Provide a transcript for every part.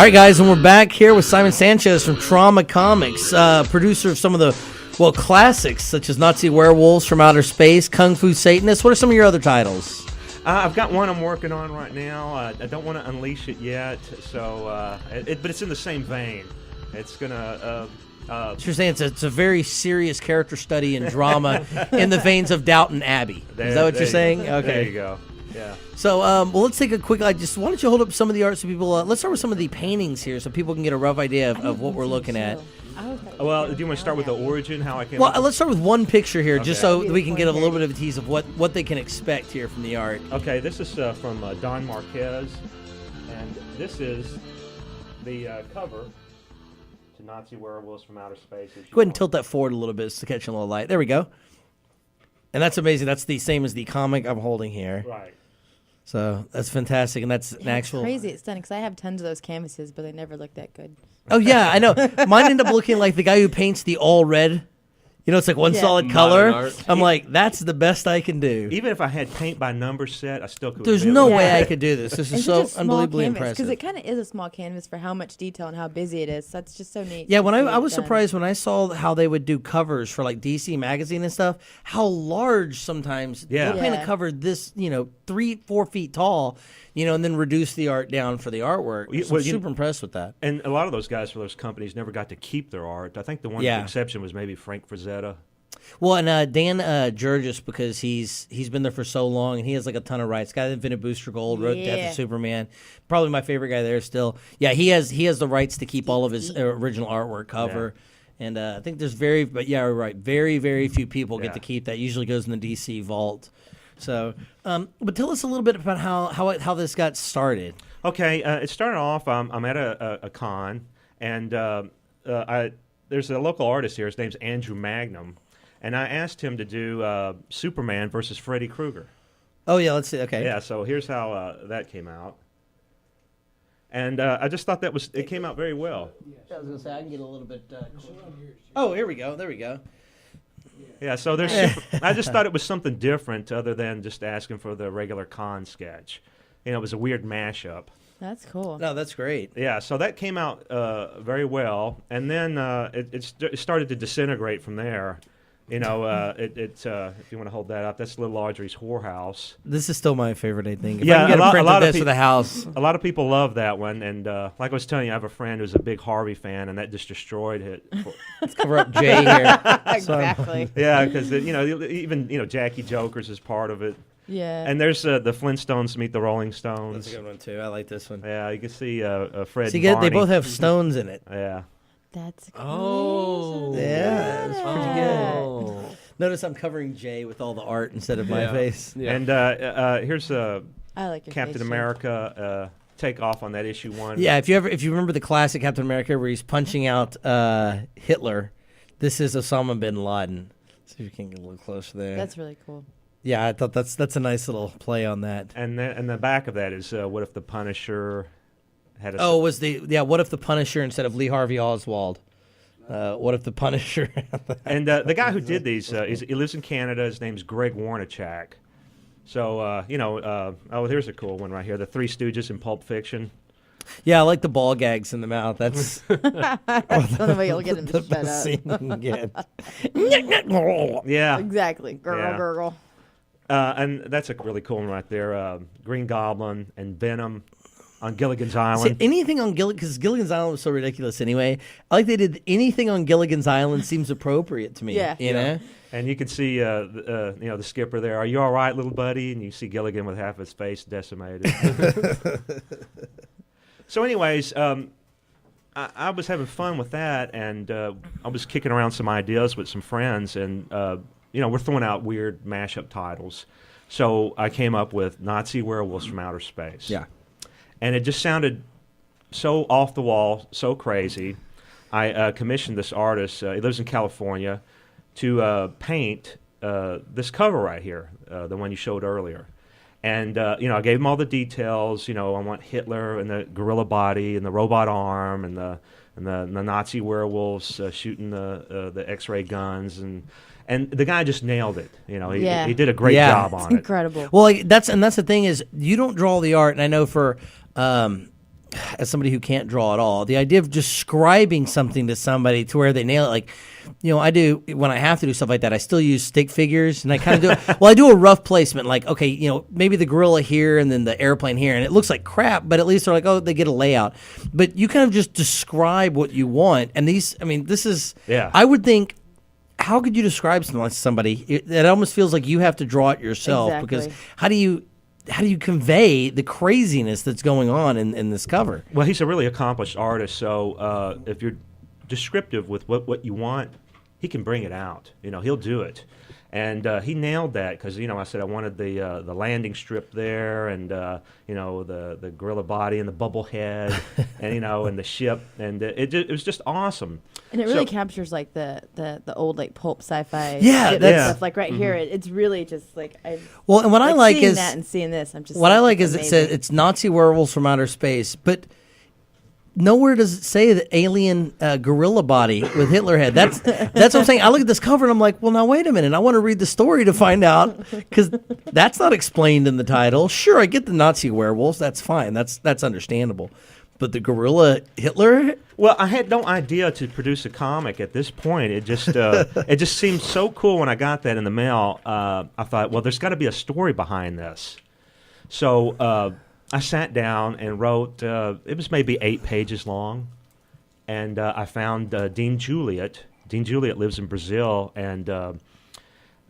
right, guys, and we're back here with Simon Sanchez from Trauma Comics, producer of some of the, classics, such as Nazi Werewolves from Outer Space, Kung Fu Satanist. What are some of your other titles? I've got one I'm working on right now. I don't want to unleash it yet, but it's in the same vein. It's going to... So you're saying it's a very serious character study and drama in the veins of Downton Abbey. Is that what you're saying? Okay. There you go. Yeah. So, let's take a quick. Why don't you hold up some of the art so people? Let's start with some of the paintings here, so people can get a rough idea of what we're looking at. Well, do you want to start with the origin? How I came? Well, let's start with one picture here, just so we can get a little bit of a tease of what they can expect here from the art. Okay, this is from Don Marquez, and this is the cover to Nazi Werewolves from Outer Space. Go ahead and tilt that forward a little bit to catch a little light. There we go. And that's amazing. That's the same as the comic I'm holding here. Right. So that's fantastic, and that's an actual. It's crazy. It's stunning because I have tons of those canvases, but they never look that good. Oh yeah, I know. Mine end up looking like the guy who paints the all red. You know, it's like one solid color. I'm like, that's the best I can do. Even if I had paint by number set, I still could. There's no way I could do this. This is so unbelievably impressive. Because it kind of is a small canvas for how much detail and how busy it is. So that's just so neat. Yeah, when I was surprised when I saw how they would do covers for like DC Magazine and stuff, how large sometimes they'll paint a cover this, 3-4 feet tall, and then reduce the art down for the artwork. So I'm super impressed with that. And a lot of those guys for those companies never got to keep their art. I think the one exception was maybe Frank Frazetta. Well, and Dan Jurgis, because he's been there for so long, and he has like a ton of rights. Guy that invented Booster Gold, wrote Death of Superman. Probably my favorite guy there still. Yeah, he has the rights to keep all of his original artwork cover. Yeah. And I think there's very very few people get to keep that. Usually goes in the DC vault. So, but tell us a little bit about how this got started. Okay, it started off. I'm at a con, and there's a local artist here. His name's Andrew Magnum, and I asked him to do Superman versus Freddy Krueger. Oh yeah, let's see. Okay. Yeah, so here's how that came out, and I just thought it came out very well. I was gonna say I can get a little bit. Oh, here we go. There we go. Yeah, so I just thought it was something different other than just asking for the regular con sketch. It was a weird mashup. That's cool. No, that's great. Yeah, so that came out very well, and then it started to disintegrate from there. If you want to hold that up, that's Little Audrey's whorehouse. This is still my favorite, I think. If I can get a lot of for the house. A lot of people love that one, and like I was telling you, I have a friend who's a big Harvey fan, and that just destroyed it. Let's cover up Jay here. Exactly. Yeah, because even Jackie Jokers is part of it. Yeah. And there's the Flintstones meet the Rolling Stones. That's a good one too. I like this one. Yeah, you can see Fred. See, and they both have stones in it. Yeah. That's cool. Oh. Yeah, that's pretty good. Notice I'm covering Jay with all the art instead of my face. Yeah. And here's I like your Captain America take off on that issue 1. Yeah, if you remember the classic Captain America where he's punching out Hitler, this is Osama bin Laden. See if you can get a little closer there. That's really cool. Yeah, I thought that's a nice little play on that. And the back of that is what if the Punisher had a... Oh, what if the Punisher instead of Lee Harvey Oswald? What if the Punisher... And the guy who did these, he lives in Canada. His name's Greg Warnichak. So, here's a cool one right here. The Three Stooges in Pulp Fiction. Yeah, I like the ball gags in the mouth. That's the only way you'll get him to shut up. Yeah. Exactly. Gurgle. And that's a really cool one right there. Green Goblin and Venom on Gilligan's Island. See, anything on because Gilligan's Island was so ridiculous anyway. I like they did anything on Gilligan's Island seems appropriate to me. Yeah. You know? And you can see, the skipper there. Are you all right, little buddy? And you see Gilligan with half his face decimated. So anyways, I was having fun with that, and I was kicking around some ideas with some friends, and we're throwing out weird mashup titles. So I came up with Nazi Werewolves from Outer Space. Yeah. And it just sounded so off the wall, so crazy. I commissioned this artist, he lives in California, to paint this cover right here, the one you showed earlier. And, I gave him all the details. I want Hitler and the gorilla body and the robot arm and the Nazi werewolves shooting the X-ray guns. And the guy just nailed it. He did a great job on it. Incredible. Well, that's the thing is you don't draw the art. And I know for as somebody who can't draw at all, the idea of describing something to somebody to where they nail it, like, I do, when I have to do stuff like that, I still use stick figures, and I kind of do, I do a rough placement, like, okay, maybe the gorilla here and then the airplane here, and it looks like crap, but at least they're like, oh, they get a layout. But you kind of just describe what you want, and this is, I would think, how could you describe something like somebody? It almost feels like you have to draw it yourself, because how do you convey the craziness that's going on in this cover? Well, he's a really accomplished artist, so if you're descriptive with what you want, he can bring it out. He'll do it. And he nailed that because, I said I wanted the landing strip there and, the gorilla body and the bubble head and, and the ship. And it was just awesome. And it really captures, like, the old, like, pulp sci-fi stuff. Like, right here, it's really just, like... and what I like is... that and seeing this, I'm just... What I like is it says it's Nazi werewolves from outer space, but... nowhere does it say the alien gorilla body with Hitler head. That's what I'm saying. I look at this cover and I'm like, well, now wait a minute. I want to read the story to find out, because that's not explained in the title. Sure, I get the Nazi werewolves. That's fine. That's understandable. But the gorilla Hitler? Well, I had no idea to produce a comic at this point. It just seemed so cool when I got that in the mail. I thought, well, there's got to be a story behind this. So I sat down and wrote, it was maybe 8 pages long, and I found Dean Juliet. Dean Juliet lives in Brazil, and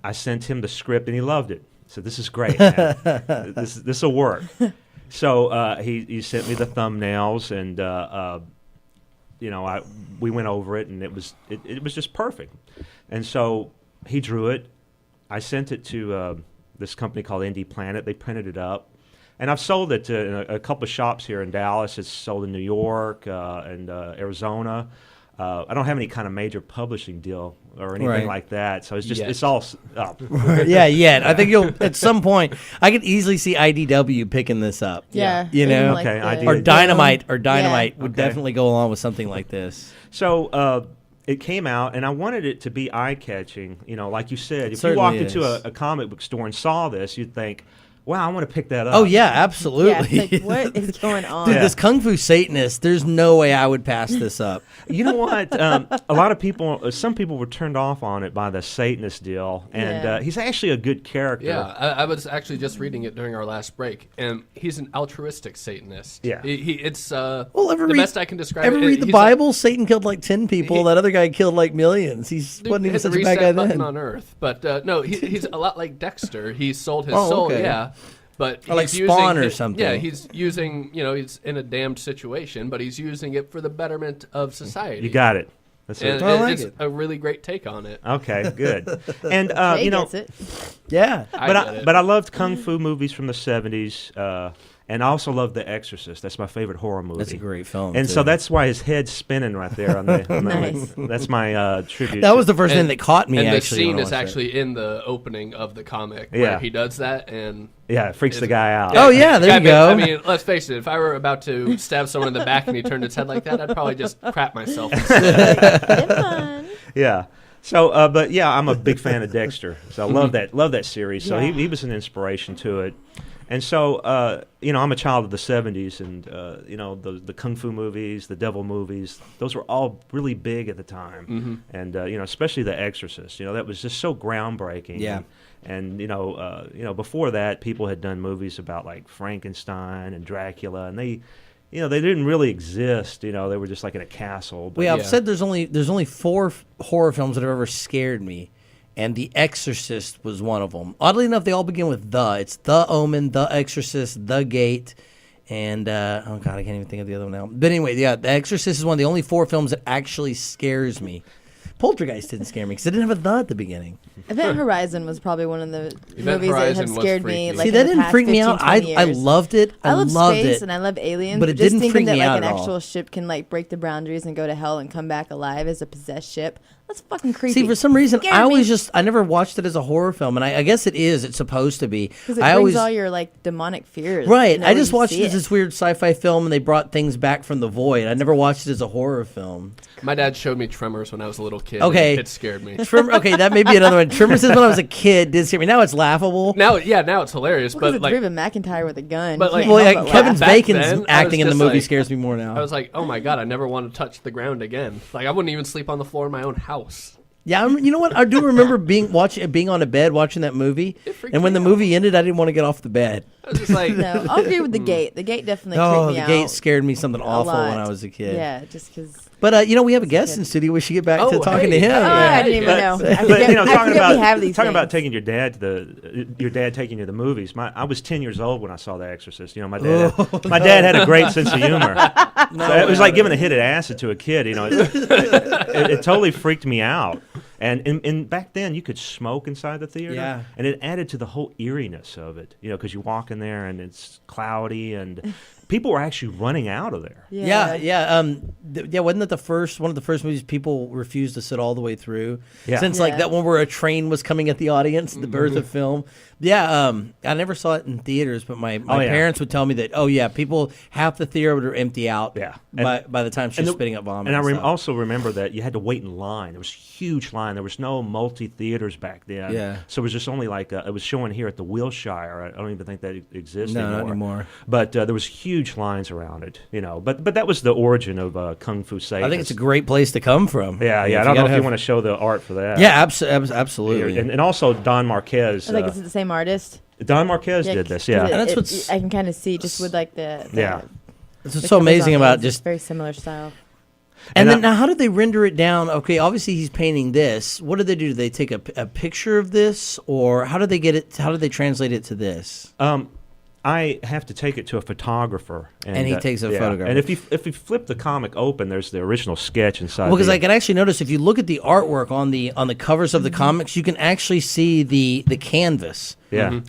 I sent him the script, and he loved it. He said, this is great, man. This will work. So he sent me the thumbnails, and we went over it, and it was just perfect. And so he drew it. I sent it to this company called Indie Planet. They printed it up. And I've sold it to a couple of shops here in Dallas. It's sold in New York and Arizona. I don't have any kind of major publishing deal or anything like that. So it's just it's all up. Yeah. I think you'll at some point. I could easily see IDW picking this up. Yeah. Okay. Or Dynamite would definitely go along with something like this. So it came out, and I wanted it to be eye-catching. Like you said, if you walked into a comic book store and saw this, you'd think, wow, I want to pick that up. Oh, yeah, absolutely. Yeah, what is going on? Dude, this Kung Fu Satanist, there's no way I would pass this up. You know what? A lot of people, some people were turned off on it by the Satanist deal, and he's actually a good character. Yeah, I was actually just reading it during our last break, and he's an altruistic Satanist. Yeah. It's the best I can describe it. Ever read the Bible? Satan killed like 10 people. That other guy killed like millions. He wasn't even such a bad guy then. On Earth. But no, he's a lot like Dexter. He sold his soul, but or like Spawn or something. Yeah, he's using, he's in a damned situation, but he's using it for the betterment of society. You got it. That's and it. It's a really great take on it. Okay, good. And gets it. Yeah, but I loved kung fu movies from the 70s. And I also love The Exorcist. That's my favorite horror movie. That's a great film. And too. so that's why his head's spinning right there. Nice. That's my tribute. That was the first thing that caught me. And actually, the scene is actually in the opening of the comic where he does that, and it freaks the guy out. Oh yeah, there you go. I mean, let's face it. If I were about to stab someone in the back and he turned his head like that, I'd probably just crap myself. Yeah. So, I'm a big fan of Dexter. So I love that series. So he was an inspiration to it. And so, I'm a child of the 70s, and, the Kung Fu movies, the devil movies, those were all really big at the time. Mm-hmm. And, especially The Exorcist, that was just so groundbreaking. Yeah. And, before that, people had done movies about, like, Frankenstein and Dracula, and they didn't really exist. They were just like in a castle. But I've said there's only 4 horror films that have ever scared me, and The Exorcist was one of them. Oddly enough, they all begin with the. It's The Omen, The Exorcist, The Gate, and oh god, I can't even think of the other one now. But anyway, The Exorcist is one of the only 4 films that actually scares me. Poltergeist didn't scare me because it didn't have a the at the beginning. Event Horizon was probably one of the movies that have scared me. See, that didn't freak me out. I loved it. I love loved space it. and I love aliens. But it didn't freak me out an actual ship can break the boundaries and go to hell and come back alive as a possessed ship. That's fucking creepy. See, for some reason, I never watched it as a horror film, and I guess it is. It's supposed to be. Because it brings all your demonic fears. Right. I just watched it as this weird sci-fi film, and they brought things back from the void. I never watched it as a horror film. My dad showed me Tremors when I was a little kid. Okay. It scared me. Okay, that may be another one. Tremors is when I was a kid did scare me. Now it's laughable. Now it's hilarious. Well, but like Reuben McIntyre with a gun. But, like, Kevin Bacon's then, acting in the just movie like- scares me more now. I was like, oh my God, I never want to touch the ground again. Like, I wouldn't even sleep on the floor in my own house. Yeah, you know what? I do remember being on a bed watching that movie, and when the movie ended, I didn't want to get off the bed. I was just like, no, I'll agree with the gate. The gate definitely creeped me out. The gate scared me something awful lot. when I was a kid. Yeah, just because. But we have a guest in studio. We should get back to talking to him. Oh, I didn't even know. I But talking about things. taking your dad to your dad taking you to the movies. I was 10 years old when I saw The Exorcist. You know, my dad had a great sense of humor. So it was like giving a hit of acid to a kid. You know, it totally freaked me out. And back then you could smoke inside the theater, and it added to the whole eeriness of it. You know, because you walk in there and it's cloudy and people were actually running out of there. Yeah. Wasn't that one of the first movies people refused to sit all the way through? Yeah. Since like that one where a train was coming at the audience, the birth of film. Yeah, I never saw it in theaters, but my parents would tell me that, people, half the theater would empty out by the time she was spitting up vomit. And I also remember that you had to wait in line. There was a huge line. There was no multi-theaters back then. Yeah. So it was just only like, it was showing here at the Wilshire. I don't even think that exists anymore. anymore. Not anymore. But there was huge lines around it, But that was the origin of Kung Fu Satanist. I think it's a great place to come from. Yeah. I don't know if you want to show the art for that. Yeah, absolutely. And also Don Marquez. I think it's the same artist. Don Marquez did this, yeah. And that's what's I can kind of see just with like the It's what's so amazing about just very similar style. And then now, how did they render it down? Okay, obviously he's painting this. What did they do? Did they take a picture of this, or how did they get it? How did they translate it to this? I have to take it to a photographer, and he takes a photograph. And if you flip the comic open, there's the original sketch inside. Well, because I can actually notice if you look at the artwork on the covers of the comics, you can actually see the canvas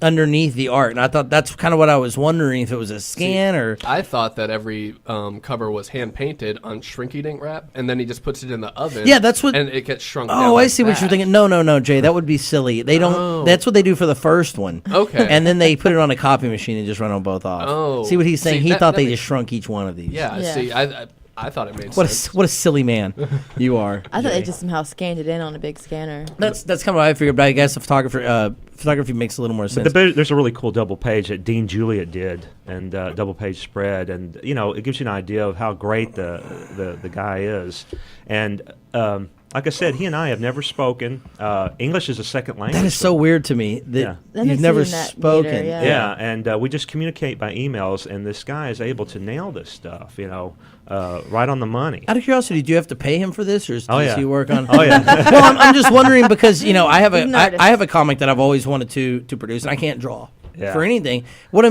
underneath the art. And I thought that's kind of what I was wondering, if it was a scan or. I thought that every cover was hand painted on shrinky dink wrap, and then he just puts it in the oven. Yeah, that's what. And it gets shrunk. Oh, I see what you're thinking. No, Jay, that would be silly. They don't. Oh. That's what they do for the first one. Okay. And then they put it on a copy machine and just run them both off. Oh. See what he's saying? See, He thought they just shrunk each one of these. Yeah. See, I thought it made What sense. a silly man you are. I thought they just somehow scanned it in on a big scanner. That's kind of what I figured, but I guess the photography makes a little more sense. But there's a really cool double page that Dean Juliet did, and double page spread, and it gives you an idea of how great the guy is. And like I said, he and I have never spoken. English is a second language. That is so weird to me that you've never spoken. Meter, yeah, and we just communicate by emails, and this guy is able to nail this stuff, right on the money. Out of curiosity, do you have to pay him for this, or does he work on? Oh yeah. Well, I'm just wondering because I have a comic that I've always wanted to produce, and I can't draw for anything. What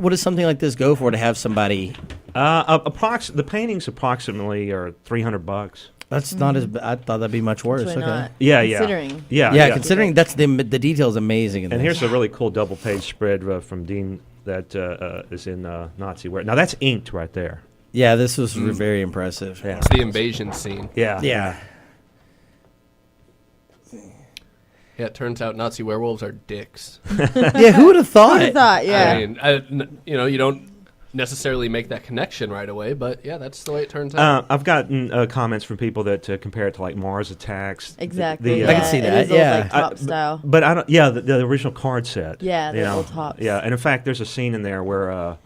does something like this go for to have somebody? The paintings approximately are $300. That's not as. I thought that'd be much worse. Okay. Not. Yeah. Considering. Yeah. Considering that's the details amazing. In and this. here's a really cool double page spread from Dean that is in Nazi wear. Now that's inked right there. Yeah, this was very impressive. Yeah. It's the invasion scene. Yeah. Yeah, it turns out Nazi werewolves are dicks. yeah. Who would have thought? Yeah. I mean, you don't necessarily make that connection right away, but yeah, that's the way it turns out. I've gotten comments from people that compare it to like Mars Attacks. Exactly. I can see that. It is old, like, top style. But I don't. Yeah, the original card set. Yeah, the old tops. Yeah, and in fact, there's a scene in there where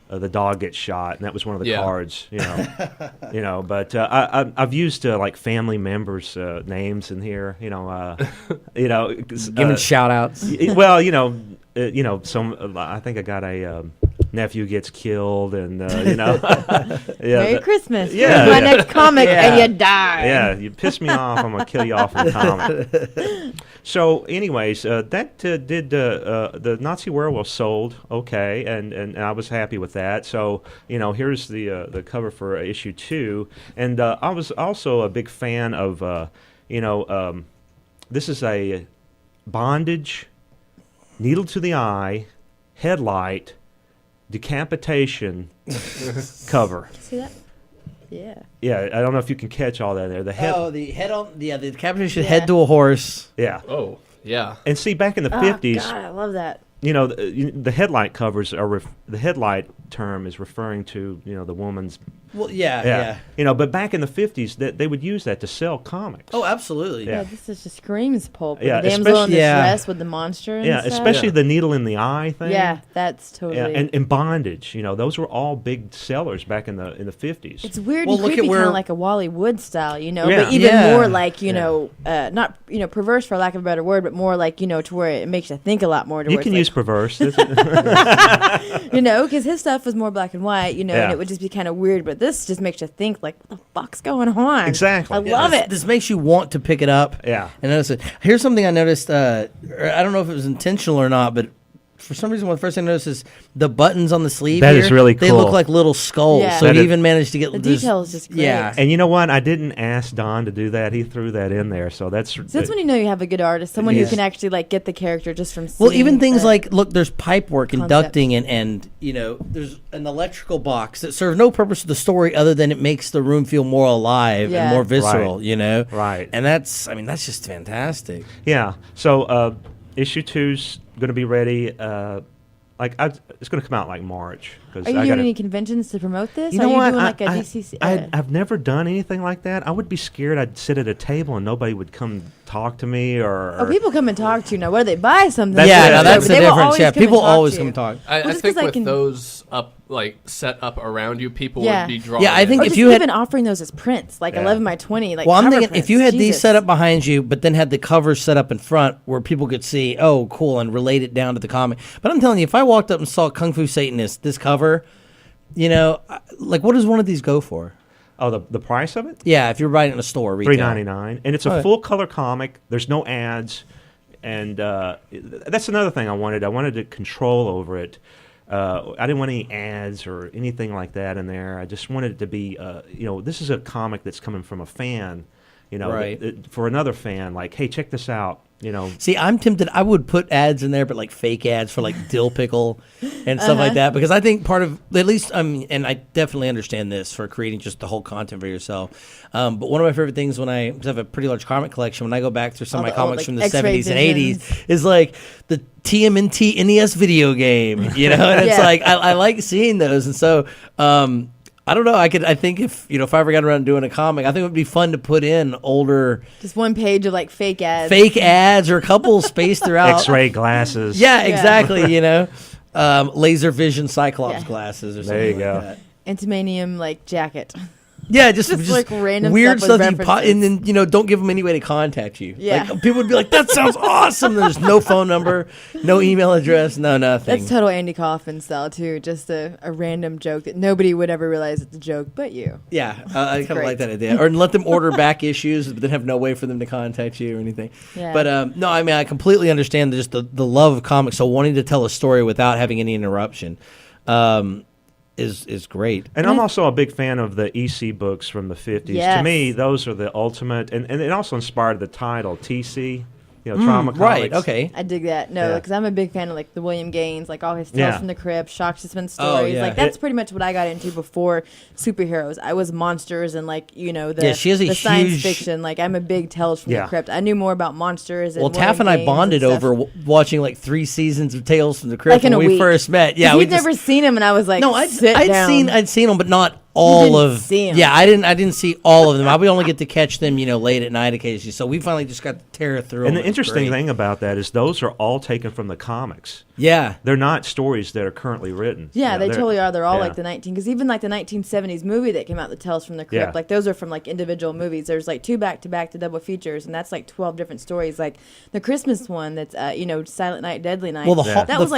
the dog gets shot, and that was one of the cards. But I've used like family members' names in here. Giving shout outs. Well, some. I think I got a. Nephew gets killed, and Merry Christmas. Yeah, my next comic, and you die. Yeah, you piss me off, I'm gonna kill you off in the comic. So, anyways, that did the Nazi werewolf sold okay, and I was happy with that. So, here's the cover for issue 2, and I was also a big fan of this is a bondage, needle to the eye, headlight, decapitation cover. See that? Yeah. Yeah, I don't know if you can catch all that there. The decapitation head to a horse. Yeah. Oh, yeah. And see, back in the 50s, God, I love that. the headlight covers are the headlight term is referring to the woman's Well, yeah. But back in the 50s, they would use that to sell comics. Oh, absolutely. Yeah, this is just screams pulp. Yeah, the damsel in distress with the monster and stuff. Especially the needle in the eye thing. Yeah, that's totally. Yeah, and bondage. Those were all big sellers back in the 50s. It's weird and creepy, kind of like a Wally Wood style, but even more like not perverse for lack of a better word, but more like to where it makes you think a lot more. You can use perverse, because his stuff was more black and white, and it would just be kind of weird. But this just makes you think, like, what the fuck's going on? Exactly. I love it. This makes you want to pick it up. Yeah. And notice it. Here's something I noticed. I don't know if it was intentional or not, but for some reason, one of the first thing I noticed is the buttons on the sleeve. That is really cool. They look like little skulls. Yeah. So he even managed to get the details. Just great. Yeah. And you know what? I didn't ask Don to do that. He threw that in there. So that's when you know you have a good artist, someone who can actually get the character just from. Well, even things like there's pipe work and ducting, and there's an electrical box that serves no purpose to the story other than it makes the room feel more alive and more visceral. Right. And that's just fantastic. Yeah. So issue 2's going to be ready. It's going to come out like March. Are you doing any conventions to promote this? You know what? Doing like a DCC? I've never done anything like that. I would be scared. I'd sit at a table and nobody would come talk to me or people come and talk to you now. Whether they buy something? That's the difference. Yeah, people always come and talk. I think with those set up around you, people would be drawn. Yeah, I think if you had been offering those as prints, 11 by 20, well, I'm thinking if you had these set up behind you, but then had the covers set up in front where people could see, oh, cool, and relate it down to the comic. But I'm telling you, if I walked up and saw Kung Fu Satanist, this cover, what does one of these go for? Oh, the price of it? Yeah, if you're buying it in a store, retail. $3.99, and it's a full color comic. There's no ads, and that's another thing I wanted. I wanted to control over it. I didn't want any ads or anything like that in there. I just wanted it to be, this is a comic that's coming from a fan, for another fan, like, hey, check this out. See, I'm tempted. I would put ads in there, but fake ads for dill pickle and stuff like that, because I think part of, at least, and I definitely understand this for creating just the whole content for yourself. But one of my favorite things because I have a pretty large comic collection, when I go back through some of my comics from the 70s and 80s, is the TMNT NES video game, and it's I like seeing those, and so. I don't know. I think if I ever got around to doing a comic, I think it would be fun to put in older, just one page of fake ads, or a couple spaced throughout. X-ray glasses. Yeah, exactly. Laser vision Cyclops glasses or something. There you go. That. Antimanium jacket. Yeah, just random weird stuff and then don't give them any way to contact you. Yeah, people would be like, "That sounds awesome." There's no phone number, no email address, no nothing. That's total Andy Kaufman style too. Just a random joke that nobody would ever realize it's a joke, but you. Yeah, I kind of like that idea. Or let them order back issues, but then have no way for them to contact you or anything. Yeah. But no, I completely understand just the love of comics. So wanting to tell a story without having any interruption. Is great. And I'm also a big fan of the EC books from the 50s. Yes. To me, those are the ultimate, and it also inspired the title, TC, Trauma Comics. Right, okay. I dig that. No, because I'm a big fan of the William Gaines, all his Tales from the Crypt, Shock Suspense stories. That's pretty much what I got into before superheroes. I was monsters and she has a the science huge fiction. I'm a big Tales from the Crypt. I knew more about monsters. And Taff and I bonded over watching 3 seasons of Tales from the Crypt when we first met. Yeah, we'd never seen him, and I was like, no, I'd seen them, but not all of. See him. Yeah, I didn't see all of them. I would only get to catch them, late at night occasionally. So we finally just got to tear through. And them. the interesting thing about that is those are all taken from the comics. Yeah, they're not stories that are currently written. Yeah, they totally are. They're all the 19, because even the 1970s movie that came out, The Tales from the Crypt, those are from individual movies. There's 2 back-to-back to double features, and that's 12 different stories. The Christmas one, that's Silent Night, Deadly Night. Well, that was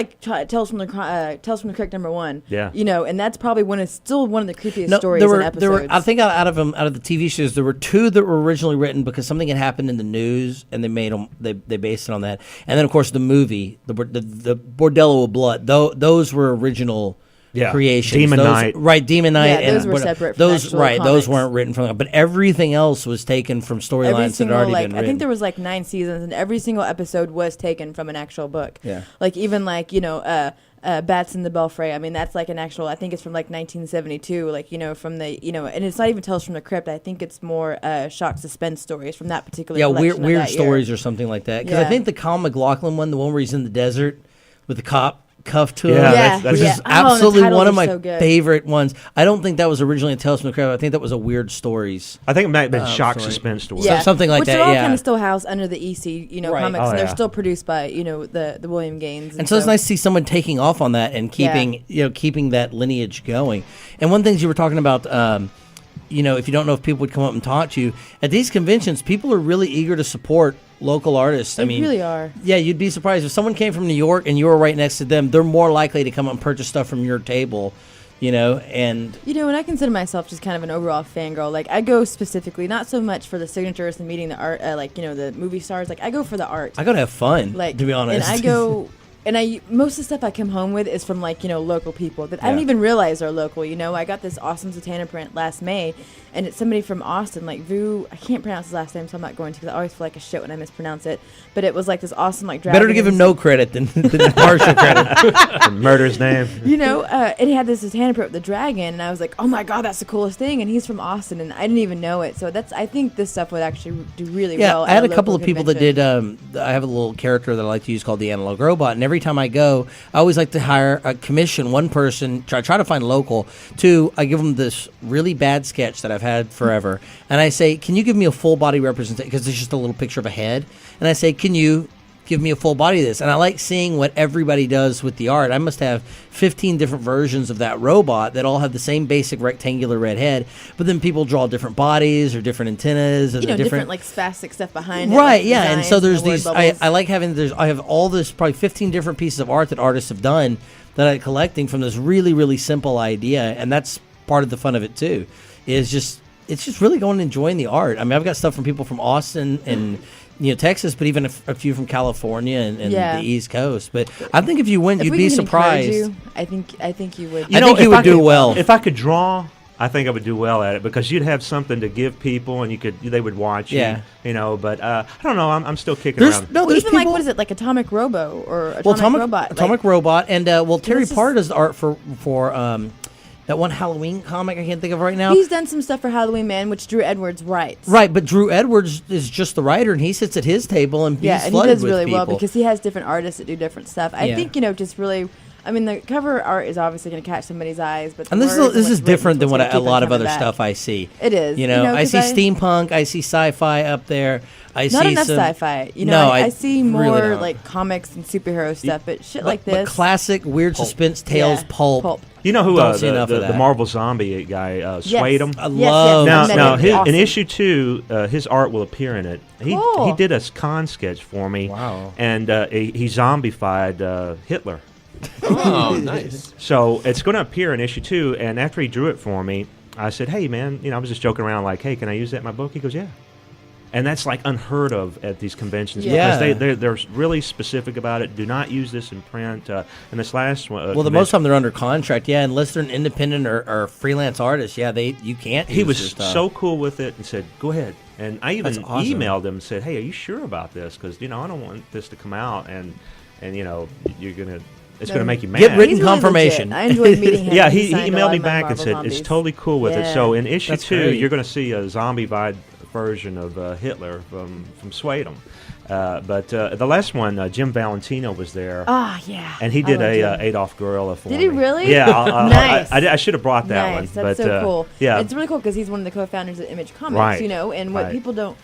Tales from the Crypt #1. Yeah, and that's probably still one of the creepiest stories and episodes. There were, I think, out of the TV shows, there were 2 that were originally written because something had happened in the news, and they made them. They based it on that, and then of course the movie, the Bordello of Blood. Those were original creations. Demon Knight, right? Demon Knight. Yeah, those were separate. From those comics. Those weren't written from. But everything else was taken from storylines that had already been written. I think there was 9 seasons, and every single episode was taken from an actual book. Yeah. Even Bats in the Belfry. That's an actual. I think it's from 1972. From the and it's not even Tales from the Crypt. I think it's more shock suspense stories from that particular. Yeah, weird stories or something like that. Because I think the Kyle MacLachlan one, the one where he's in the desert with the cop, cuff to him, Yeah, which is Oh, absolutely the one of titles my are so good. favorite ones. I don't think that was originally a Tales from the Crypt. I think that was a Weird Stories. I think it might have been shock story. suspense story. Yeah, something like which that, they're all yeah. kind of still housed under the EC, Right. comics, Oh, and they're yeah. still produced by, the William Gaines. And so it's nice to see someone taking off on that and keeping that lineage going. And one thing you were talking about, if you don't know if people would come up and talk to you at these conventions, people are really eager to support local artists. They really are. Yeah, you'd be surprised if someone came from New York and you were right next to them. They're more likely to come up and purchase stuff from your table, and and I consider myself just kind of an overall fangirl. Like, I go specifically not so much for the signatures and meeting the art, the movie stars. Like, I go for the art. I gotta have fun. Like, to be honest, and I go. And most of the stuff I come home with is from local people that I don't even realize are local. I got this awesome Zatanna print last May, and it's somebody from Austin, like Fu. I can't pronounce his last name, so I'm not going to, because I always feel like a shit when I mispronounce it. But it was like this awesome dragon. Better to give him no credit than partial credit. Murder's name. And he had this Zatanna print with the dragon, and I was like, oh my god, that's the coolest thing. And he's from Austin, and I didn't even know it. So I think this stuff would actually do really well. I had a couple of people that did. I have a little character that I like to use called the Analog Robot, and every time I go, I always like to commission one person, try to find local. Two, I give them this really bad sketch that I've had forever, and I say, can you give me a full body representation, because it's just a little picture of a head, and I say, can you give me a full body of this? And I like seeing what everybody does with the art. I must have 15 different versions of that robot that all have the same basic rectangular red head, but then people draw different bodies or different antennas or different spastic stuff behind it. Right, like yeah. And so there's word these, bubbles. I like having, I have all this, probably 15 different pieces of art that artists have done that I'm collecting from this really, really simple idea. And that's part of the fun of it too, it's just really going and enjoying the art. I mean, I've got stuff from people from Austin and Texas, but even a few from California and the East Coast. But I think if you went, you'd be surprised. I think you would. I think you would do well. If I could draw, I think I would do well at it, because you'd have something to give people, and they would watch you. But I don't know. I'm still kicking around. No, there's even people, what is it, like Atomic Robo or Atomic Robot? Atomic Robot, and Terry Parr does the art for that one Halloween comic I can't think of right now. He's done some stuff for Halloween Man, which Drew Edwards writes. Right, but Drew Edwards is just the writer, and he sits at his table and he's flooded he does with really people. well because he has different artists that do different stuff. I think just really. I mean, the cover art is obviously going to catch somebody's eyes, but this is different than what a lot of other stuff I see. It is. I see steampunk, I see sci-fi up there. Not enough sci-fi. I see more like comics and superhero stuff, but shit like this. But classic weird suspense tales, pulp. You know who the Marvel Zombie guy, Swaydom? I love. Now awesome. in issue 2, his art will appear in it. He did a con sketch for me. Wow. And he zombified Hitler. Oh, nice. So it's going to appear in issue 2, and after he drew it for me, I said, hey, man, I was just joking around like, hey, can I use that in my book? He goes, yeah. And that's like unheard of at these conventions because they're really specific about it. Do not use this in print. And this last one, the most time they're under contract, unless they're an independent or freelance artist, you can't. He was so cool with it and said, "Go ahead." And I even emailed him and said, "Hey, are you sure about this? Because I don't want this to come out and you're gonna." It's going to make you mad. Get written confirmation. I enjoyed meeting him. Yeah, he emailed me back and said, it's totally cool with it. So in issue 2, great. you're going to see a zombie-fied version of Hitler from Swaydom. But the last one, Jim Valentino was there. Ah, yeah. And he did a Adolf Gorilla for me. Did he really? Yeah. Nice. I should have brought that one. That's so cool. Yeah. It's really cool because he's one of the co-founders of Image Comics, Right. and what people don't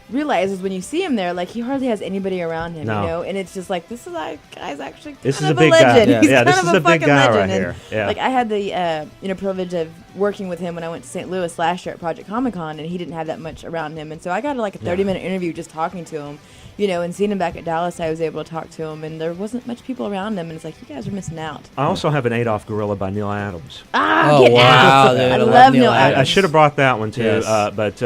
realize is when you see him there, like, he hardly has anybody around him, and it's just like, this is guy's actually kind of a legend. Guy. He's this kind is of a a big fucking guy legend. right here. Yeah. Like, I had the privilege of working with him when I went to St. Louis last year at Project Comic-Con, and he didn't have that much around him, and so I got a 30-minute interview just talking to him. And seeing him back at Dallas, I was able to talk to him, and there wasn't much people around him, and it's like, you guys are missing out. I also have an Adolf Gorilla by Neil Adams. Get wow, out! dude, I love Neil Adams. I should have brought that one too, Yes. but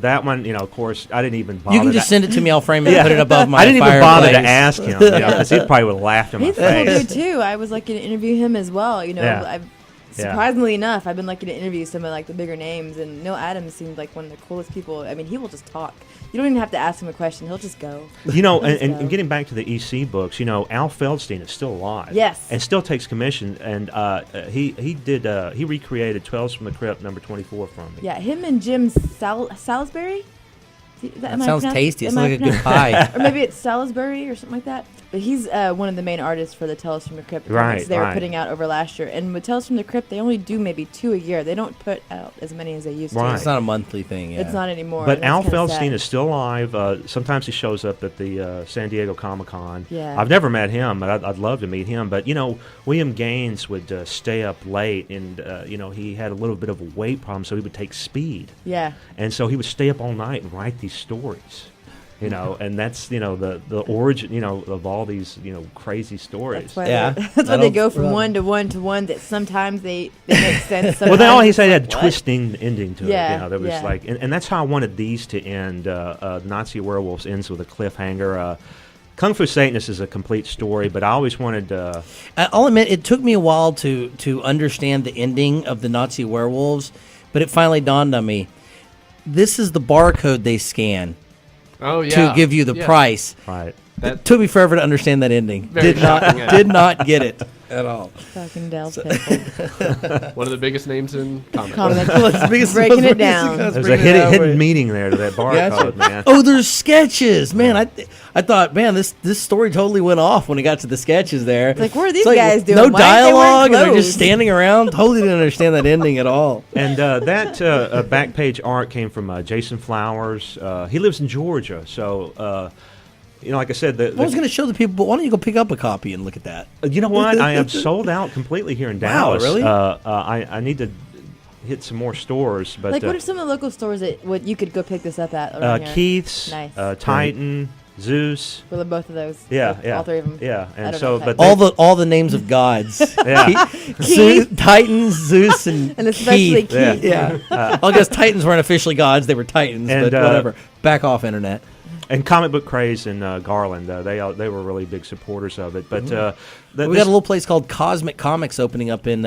that one, of course, I didn't even bother. You can just send it to me. I'll frame it and put it above my I didn't even bother to fireplace. ask him, because he probably would have laughed in my He's a cool face. dude too. I was lucky to interview him as well. Surprisingly enough, I've been lucky to interview some of the bigger names, and Neil Adams seemed like one of the coolest people. I mean, he will just talk. You don't even have to ask him a question; he'll just go. And getting back to the EC books, Al Feldstein is still alive. Yes. And still takes commission, and he recreated Tales from the Crypt number 24 from me. Yeah, him and Jim Salisbury. That sounds tasty. It's like a good pie. Or maybe it's Salisbury or something like that. But he's one of the main artists for the Tales from the Crypt comics they were putting out over last year. And with Tales from the Crypt, they only do maybe 2 a year. They don't put out as many as they used to. It's not a monthly thing. Yeah. It's not anymore. But Al Feldstein is still alive. Sometimes he shows up at the San Diego Comic-Con. Yeah. I've never met him, but I'd love to meet him. But, William Gaines would stay up late, and, he had a little bit of a weight problem, so he would take speed. Yeah. And so he would stay up all night and write these stories. And that's the origin of all these crazy stories. That's why they go from one to one to one. That sometimes they make sense. Well, they always had a twisting ending to it. That was yeah. and that's how I wanted these to end. Nazi Werewolves ends with a cliffhanger. Kung Fu Satanist is a complete story, but I always wanted. I'll admit, it took me a while to understand the ending of the Nazi Werewolves, but it finally dawned on me. This is the barcode they scan. Oh, yeah. To give you the price. Right. It took me forever to understand that ending. Did not get it at all. Fucking Del's Pickle. One of the biggest names in comics. Breaking it down. There's a hidden meaning there to that barcode, man. Oh, there's sketches, man. I thought, man, this story totally went off when it got to the sketches there. It's like, what are these guys doing? No dialogue, and they're just standing around. Totally didn't understand that ending at all. And that back page art came from Jason Flowers. He lives in Georgia, so. Like I said, I was going to show the people, but why don't you go pick up a copy and look at that? You know what? I am sold out completely here in Dallas. Wow, really? I need to hit some more stores. But what are some of the local stores that you could go pick this up at around here? Keith's, nice. Titan, Zeus. We love both of those. Yeah, all three of them. Yeah, and all the names of gods. Yeah, Titans, Zeus, and especially Keith. Yeah. I guess Titans weren't officially gods; they were Titans. But whatever. Back off, internet. And Comic Book Craze in Garland, they were really big supporters of it. But we got a little place called Cosmic Comics opening up in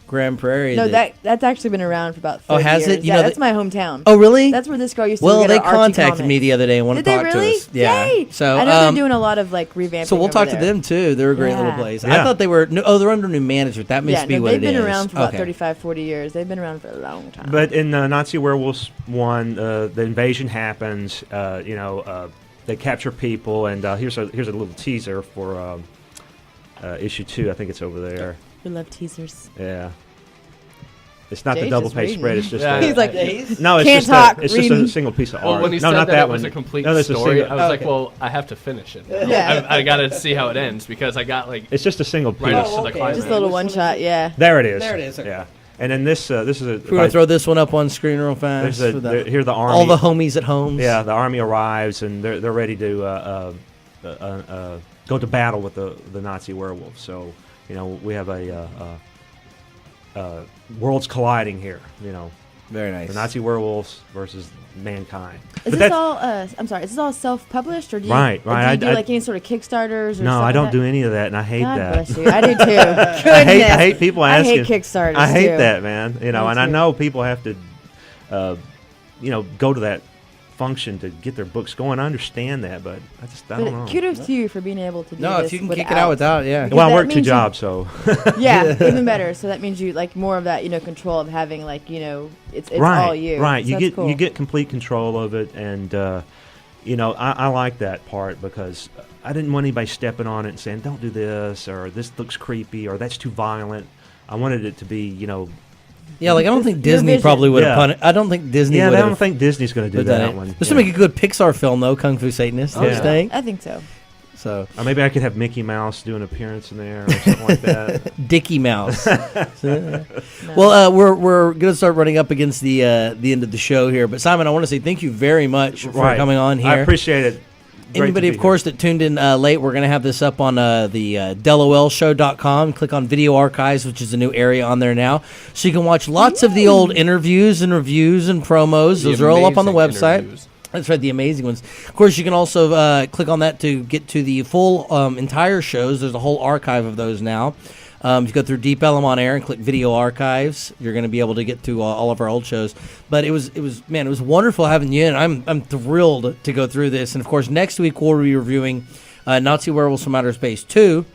Grand Prairie. No, that's actually been around for about 30 has years. it? That's my hometown. Oh, really? That's where this girl used to Well, get they her Archie contacted comics. me the other day and wanted to talk really? to us. Yeah. Yay! So I know they're doing a lot of revamping. So we'll talk to them too. They're a great little place. Yeah. I thought they were. They're under new management. That must be what it is. They've been around for about 35, 40 years. They've been around for a long time. But in Nazi Werewolves 1, the invasion happens. They capture people, and here's a little teaser for issue 2. I think it's over there. We love teasers. Yeah. It's not Jay's the double just page reading. spread. It's just He's like, no, it's can't just talk, it's just a single piece of art. Well, when he no, said not that it one. was a complete no, story, I was like, Okay. well, I have to finish it. Yeah. I got to see how it ends because I got It's just a single piece. right up to the climax. just a little one shot, yeah. There it is. There it is, okay. Yeah. And then this is a. We're gonna throw this one up on screen real fast. Here the army. All the homies at home. Yeah, the army arrives and they're ready to go to battle with the Nazi werewolves. So we have a worlds colliding here. Very nice. The Nazi werewolves versus mankind. Is this all? I'm sorry. Is this all self-published, or do you? Right. Do you do any sort of Kickstarters? Or No, stuff I don't like do any of that, and I hate God that. bless you. I do too. I hate people asking. I hate Kickstarters. I hate too. that, man. And I too. know people have to, go to that function to get their books going. I understand that, but I don't know. Kudos to you for being able to do No, this. if you can kick it out without, yeah. Because Well, I that work 2 means jobs, so. Yeah, even better. So that means you like more of that, control of having it's right, all you. right. So You that's cool. you get complete control of it, and I like that part because I didn't want anybody stepping on it and saying don't do this or this looks creepy or that's too violent. I wanted it to be Yeah, I don't think Your Disney vision. probably would have Yeah. punished. I don't think Disney Yeah, would I have. don't think Disney's going to do that one. This would make a good Pixar film, though, Kung Fu Satanist. Oh, I think. I think so. So Or maybe I could have Mickey Mouse do an appearance in there or something like that. Dickie Mouse. No. Well, we're gonna start running up against the end of the show here, but Simon, I want to say thank you very much for coming on here. I appreciate it. Great Anybody, to of be course, that tuned in late, we're going to have this up on the DELoLshow.com. Click on Video Archives, which is a new area on there now. So you can watch lots of the old interviews and reviews and promos. Those are all up on the website. Interviews. That's right, the amazing ones. Of course, you can also click on that to get to the full entire shows. There's a whole archive of those now. If you go through Deep Ellum on Air and click Video Archives, you're going to be able to get to all of our old shows. But it was wonderful having you in. I'm thrilled to go through this. And of course, next week we'll be reviewing Nazi Werewolves from Outer Space 2.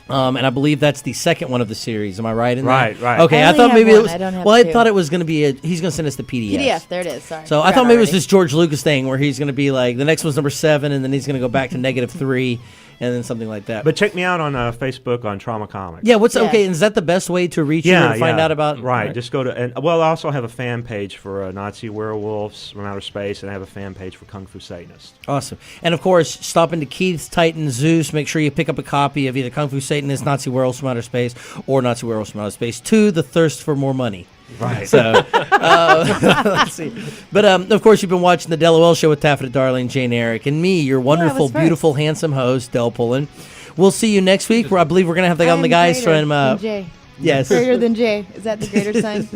And I believe that's the second one of the series. Am I right in Right, that? right. Okay, I I thought only maybe have it was. one. I don't have Well, I two. thought it was going to be he's going to send us the PDF. PDF. There it is. Sorry. So I Forgot thought maybe it was already. this George Lucas thing where he's going to be like the next one's number 7, and then he's going to go back to -3, and then something like that. But check me out on Facebook on Trauma Comics. yeah, what's Yeah. okay? Is that the best way to reach you and find out about? Right. Just go to I also have a fan page for Nazi Werewolves from Outer Space, and I have a fan page for Kung Fu Satanist. Awesome. And of course, stop into Keith's Titan Zeus. Make sure you pick up a copy of either Kung Fu Satanist, Nazi Werewolves from Outer Space, or Nazi Werewolves from Outer Space 2, The Thirst for More Money. Right. So, let's see. But of course, you've been watching the DELoL show with Taffeta Darling, Jane Eric, and me, your wonderful, what's first? beautiful, handsome host, Del Pullen. We'll see you next week, where I believe we're going to have I'm the guys greater from. than Jay. Yes. Greater than Jay. Is that the greater sign?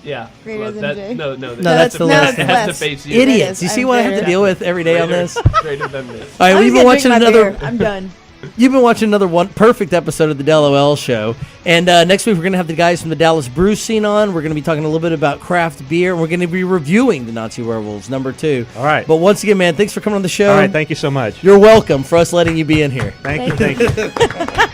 Yeah. Greater than Jay? No, that's the less. It has to face you. Idiots. You see I'm what I have to greater. deal with every day on this? Greater than this. All right, I'm we've just been gonna watching drink my another. beer. I'm done. You've been watching another perfect episode of the DELoL show. And next week, we're going to have the guys from the Dallas Brew Scene on. We're going to be talking a little bit about craft beer. And we're going to be reviewing the Nazi Werewolves, number 2. All right. But once again, man, thanks for coming on the show. All right. Thank you so much. You're welcome for us letting you be in here. Thank you.